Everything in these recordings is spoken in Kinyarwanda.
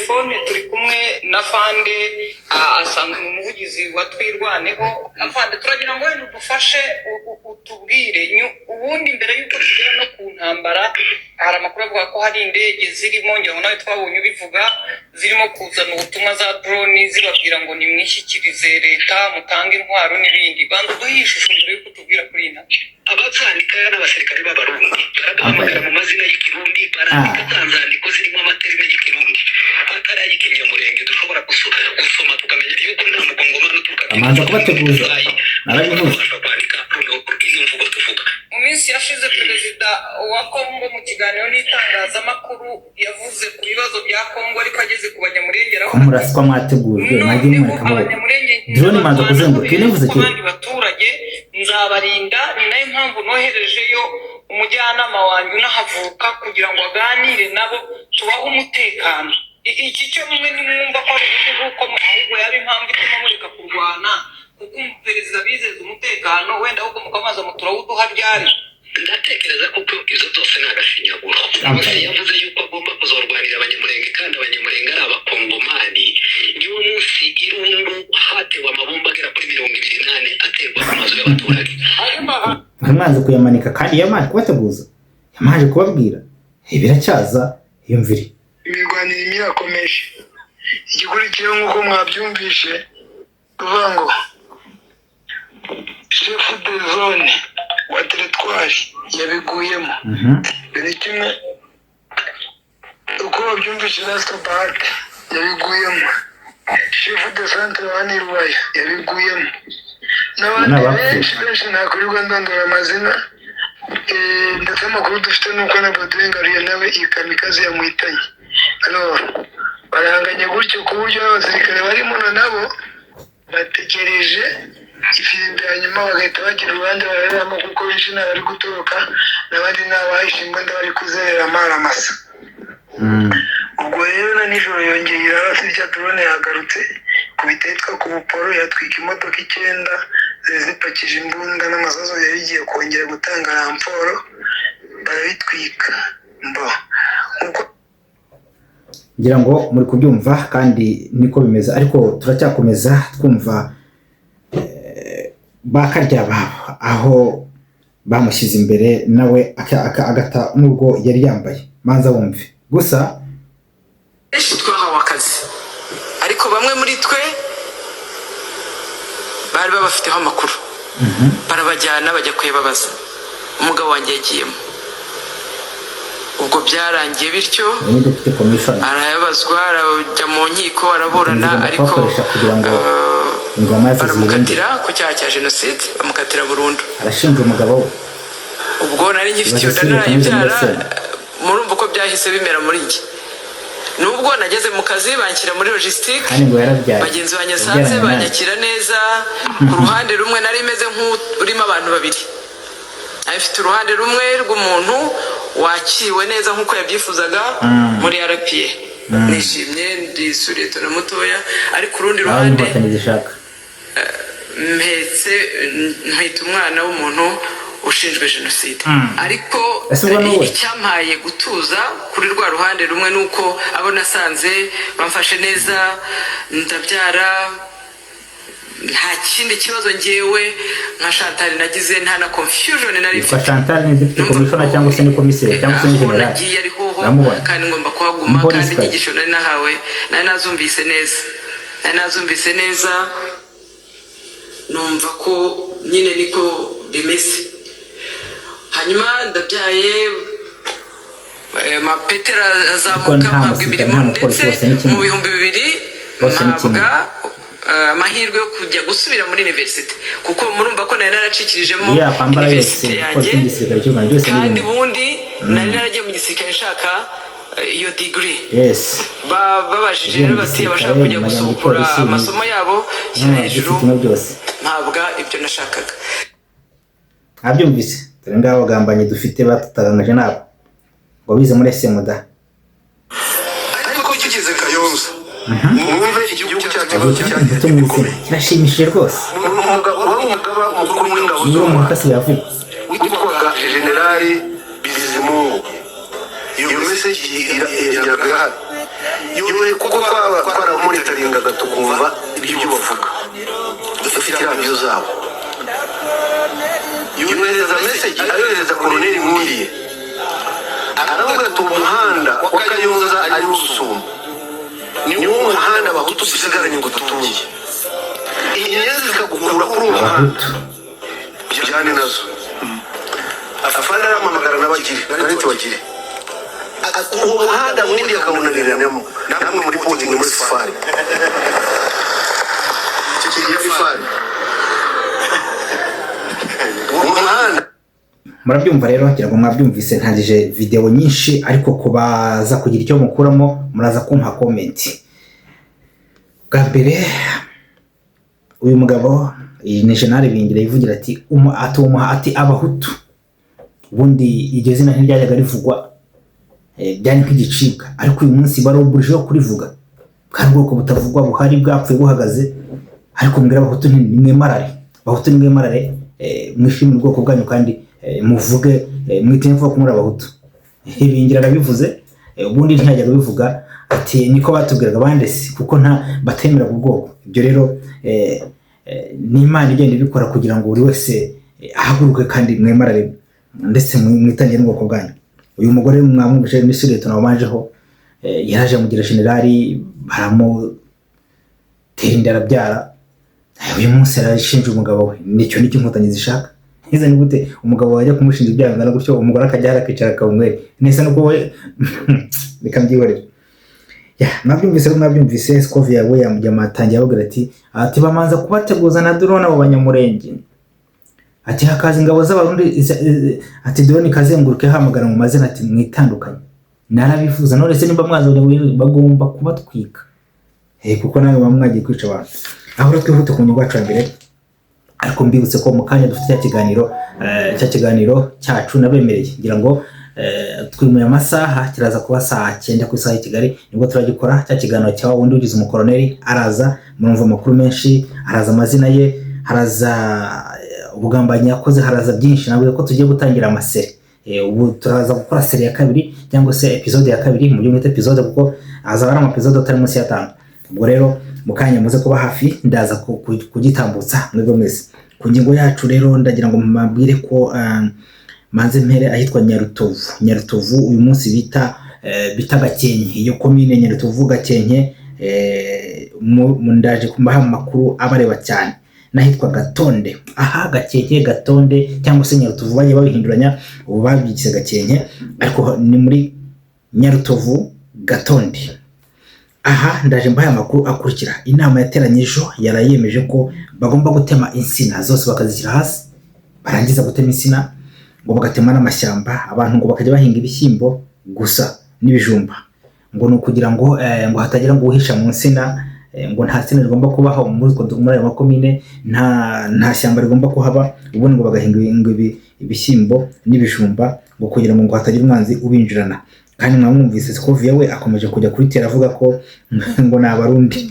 telefone turi kumwe na Fande asanzwe umuvugizi wa Twirwaneho. Afande turagira ngo wenda udufashe utubwire ubundi mbere yuko tugera no ku ntambara hari amakuru avuga ko hari indege zirimo ngira nawe twabonye bivuga zirimo kuzana ubutumwa za drone zibabwira ngo nimwishyikirize leta mutange intwaro n'ibindi. Bando duhishusho mbere yuko tubwira kuri ina abazandika n'abasirikare b'abarundi baraduhamagara mu mazina y'ikirundi barandika zanzandiko zirimo amaterime y'ikirundi atarayikiriye murenge dushobora gusoma tukamenya yuko nta mukongomano amanza kubateguza narabivuze kwandika iyo mvugo tuvuga. Mu minsi yashize perezida wa Kongo mu kiganiro n'itangazamakuru yavuze ku bibazo bya Kongo ariko ageze ku banyamurengera ko muraswa mwategujwe mwagiye mureka amaboko drone manza kuzenguruka nivuze ki abandi baturage nzabarinda. Ni nayo mpamvu noherejeyo umujyanama wanjye unahavuka kugira ngo aganire nabo tubahe umutekano. Iki cyo mwe nimwumva ko ari uko ahubwo yari impamvu ituma mureka kurwana kuko perezida bizeza umutekano wenda ahubwo mukamaza muturawuduha ryari. Ndatekereza kuko izo zose ni agashinyaguro. Yavuze yuko agomba kuzorwanira abanyamurenge kandi abanyamurenge ari abakongomani. Niwo munsi irungu hatewe amabomba agera kuri 28 aterwa ku mazu y'abaturage. Bamaze kuyamanika kandi yamaje kubateguza yamaje kubabwira biracyaza yumvire imirwanire mirakomeje. Igikurikiyeho nk'uko mwabyumvishe kuvuga ngo chef de zone wa territoire yabiguyemo. Biri kimwe uko babyumvishe Rasta Bahati yabiguyemo, chef de centre wa Nirwaya yabiguyemo, n'abandi benshi ntakurirwa ndondora amazina. Ndetse amakuru dufite nuko na Badengariye nawe ikamikazi yamuhitanye. Barahanganye gutyo ku buryo abasirikare barimo nabo bategereje ifirimbi hanyuma bagahita bagira uruhande bareramo kuko benshi bari gutoroka n'abandi n'abahishe imbunda bari kuzerera amaramasa. Ubwo rero na nijoro yongeye irarasa irya drone yagarutse kubitetwa ku buporo yatwika imodoka 9 zipakije imbunda n'amasazo yari igiye kongera gutanga ramporo barabitwika. ngira ngo muri kubyumva kandi niko bimeze ariko turacyakomeza twumva bakarya babo aho bamushyize imbere nawe agata nubwo yari yambaye manza wumve gusa twahawe akazi ariko bamwe muri twe bari babafiteho amakuru barabajyana bajya kuyababaza umugabo wanjye yagiyemo. Ubwo byarangiye bityo arayabazwa arajya mu nkiko araburana ariko baramukatira ku cyaha cya jenoside bamukatira burundu. arashinja umugabo we. Ubwo nari ngifite iyo narayibyara murumva uko byahise bimera muri njye. Nubwo nageze mu kazi banshyira muri logistique bagenzi banyasanze banyakira neza. Ku ruhande rumwe nari meze nk'urimo abantu babiri. Afite uruhande rumwe rw'umuntu wakiwe neza nkuko yabyifuzaga muri RPA. Nishimye ndi Sureto na mutoya ariko urundi ruhande mpetse umwana w'umuntu ushinjwe jenoside. Ariko icyampaye gutuza kuri rwa ruhande rumwe nuko abo nasanze bamfashe neza ndabyara. Nta kindi kibazo ngewe nka Chantal nagize nta na confusion nari mfite. Chantal ni deputy commissioner cyangwa se ni commissaire cyangwa se ni general kandi ngomba kuhaguma kandi inyigisho nari nahawe nari nazumvise neza numva ko nyine niko bimeze. Hanyuma ndabyaye mapetera azamuka mpabwa imirimo ndetse mu 2000 mpabwa amahirwe yo kujya gusubira muri university kuko murumva ko nari naracikirijemo university yanjye kandi ubundi nari naragiye mu gisirikare nshaka iyo degree. Babajije rero bati abashaka kujya gusukura amasomo yabo shyira hejuru ntabwa ibyo nashakaga. abyumvise dore ngaho bagambanye dufite batutaranaje nabo ngo bize muri SMDA ariko kigeze Kayonza mwumve igihugu cyacu kirashimishije rwose. umugaba mukuru w'ingabo witwaga Generali Bizimungu. Iyo message iragahari yewe kuko twaramonitoringaga tukumva ibyo bavuga dufite radiyo zabo yohereza message ayohereza Koloneli Nkundiye aravuga ati umuhanda wa Kayonza ari Rusumo ni wo muhanda abahutu dusigaranye ngo dutunge inyenzi zikagukura kuri uwo muhanda byane nazo afana aramamagara n'abagire baretse bagire uwo muhanda wundi akawunaniranamo namwe muri reporting muri safari ya safari umuhanda. Murabyumva rero ngira ngo mwabyumvise ntagije video nyinshi ariko kubaza kugira icyo mukuramo muraza kumpa comment. Bwa mbere uyu mugabo ni General Bingira yivugira ati ati abahutu ubundi iryo zina ntiryajyaga rivugwa byari nk'igicibwa ariko uyu munsi baroburijeho kurivuga kandi ubwoko butavugwa buhari bwapfuye buhagaze ariko mbwira abahutu nimwemarare mwishimire ubwoko bwanyu kandi muvuge mwitemva ko muri abahutu. Bingira arabivuze ubundi ntiyajyaga bivuga ati niko batubwiraga bandesi kuko nta batemera ubwoko. Ibyo rero ni Imana igenda ibikora kugira ngo buri wese ahaguruke kandi mwemarare ndetse mwitangiye n'ubwoko bwanyu. Uyu mugore mwamwumvise Misiri tunabanjeho yaraje mugira generali baramutera inda arabyara. Uyu munsi arashinja umugabo we nicyo inkotanyi zishaka. Niza ni gute umugabo wajya kumushinja ibyaha ngana gutyo umugore akajya harakicara akawumwere neza nuko we bikambyihorera. Mwabyumvise Scovia we yamatangiye avuga ati bamanza kubateguza na drone abo banyamurenge ati hakaza ingabo z'abarundi ati drone kazenguruke hamagara mu mazina ati mwitandukanye narabifuza none se nimba mwazo bagomba kubatwika kuko nawe bamwagiye kwica abantu. Aho twihute ku nyungu yacu mbere ariko mbibutse ko mu kanya dufite kiganiro cyacu nabemereye ngira ngo twimuye amasaha kiraza kuba saa 9 ku isaha y'Kigali nibwo turagikora cya kiganiro cyawe wundi ugize umukoloneli araza murumva amakuru menshi araza amazina ye haraza ubugambanyi yakoze haraza byinshi nabwo ko tugiye gutangira amaseri ubu turaza gukora seri ya kabiri cyangwa se episode ya kabiri mu byumwite episode kuko azabara ama episode atari munsi ya 5. Ubwo rero mukanya muze kuba hafi ndaza kugitambutsa mwebwe mwese ku ngingo yacu. Rero ndagira ngo mabwire ko manze mpere ahitwa Nyarutovu uyu munsi bita Gakenke iyo commune Nyarutovu Gakenke ndaje kumbaha amakuru abareba cyane nahitwa Gatonde. Aha Gakenke Gatonde cyangwa se Nyarutovu bagiye babihinduranya ubu babyise Gakenke ariko ni muri Nyarutovu Gatonde. Aha ndaje mbaye amakuru akurikira. Inama yateranyijo yarayemeje ko bagomba gutema insina zose bakazishyira hasi barangiza gutema insina ngo bagatema n'amashyamba abantu ngo bakajya bahinga ibishyimbo gusa n'ibijumba ngo no kugira ngo hatagira ngo uhisha mu nsina ngo nta sina rigomba kubaho muri ayo makomine nta shyamba rigomba kuhaba ubundi ngo bagahinga ibishyimbo n'ibijumba ngo kugira ngo hatagira umwanzi ubinjirana. Kandi mwamwumvise Scovia we akomeje kujya kuritera avuga ko ngo nabarundi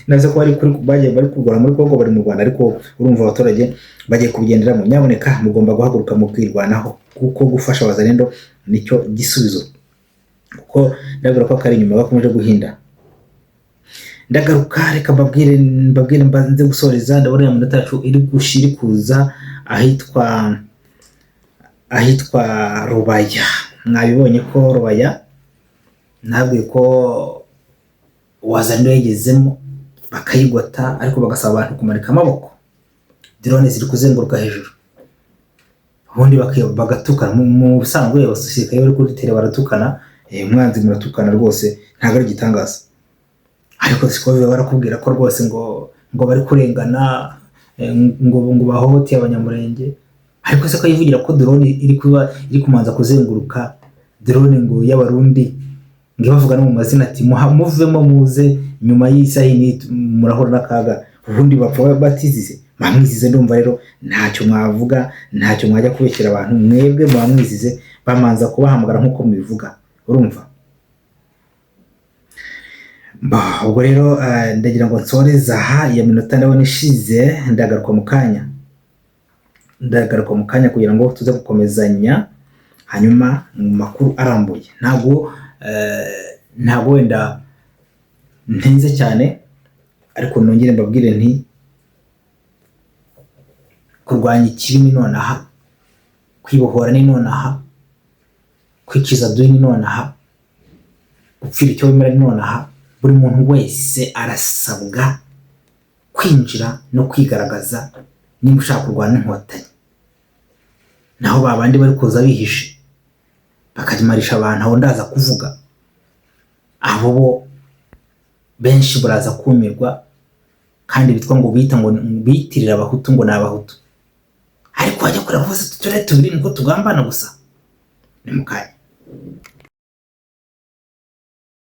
naze ko bari kurwana muri Kongo bari mu Rwanda ariko urumva abaturage bagiye kubigenderamo. Nyaboneka mugomba guhaguruka mu kwirwanaho kuko gufasha abazalendo nicyo gisubizo kuko ndabura ko kari nyuma bakomeje guhinda. Ndagaruka reka mbabwire mbanze gusoreza ndabona ya munota yacu iri gushirikuza ahitwa Rubaya. Mwabibonye ko Rubaya ntabwo ko wazanira yagezemo bakayigota ariko bagasaba abantu kumanika amaboko drone ziri kuzenguruka hejuru ubundi bagatukana mu busanzwe abasirikare bari kuri tele baratukana umwanzi muratukana rwose ntabwo ari gitangaza ariko Scovia barakubwira ko rwose ngo bari kurengana ngo bahohoteye abanyamurenge ariko se ko yivugira ko drone iri kumanza kuzenguruka drone ngo y'abarundi ngo bavuga no mu mazina ati muvemo muze nyuma y'isahini murahora nakaga ubundi bapfa batizize bamwizize. Ndumva rero ntacyo mwavuga ntacyo mwajya kubekera abantu mwebwe bamwizize bamanza kubahamagara nkuko mubivuga urumva. Ubwo rero ndagira ngo nsoreza aha ya minota ndabona ishize ndagaruka mu kanya kugira ngo tuze gukomezanya hanyuma mu makuru arambuye. Ntabwo wenda ntenze cyane, ariko nongere mbabwire nti kurwanya ikibi ni nonaha, kwibohora ni nonaha, kwikiza duyi ni nonaha, gupfira icyo wemera ni nonaha. Buri muntu wese arasabwa kwinjira no kwigaragaza niba ushaka kurwana n'inkotanyi. Naho babandi bari kuza bihishe bakajimarisha abantu aho ndaza kuvuga, abo bo benshi buraza kumirwa, kandi bitwa ngo bita ngo bitirira abahutu ngo n'abahutu, ariko wajya kureba bose tutore tubiri niko tugambana gusa. Ni mukanya.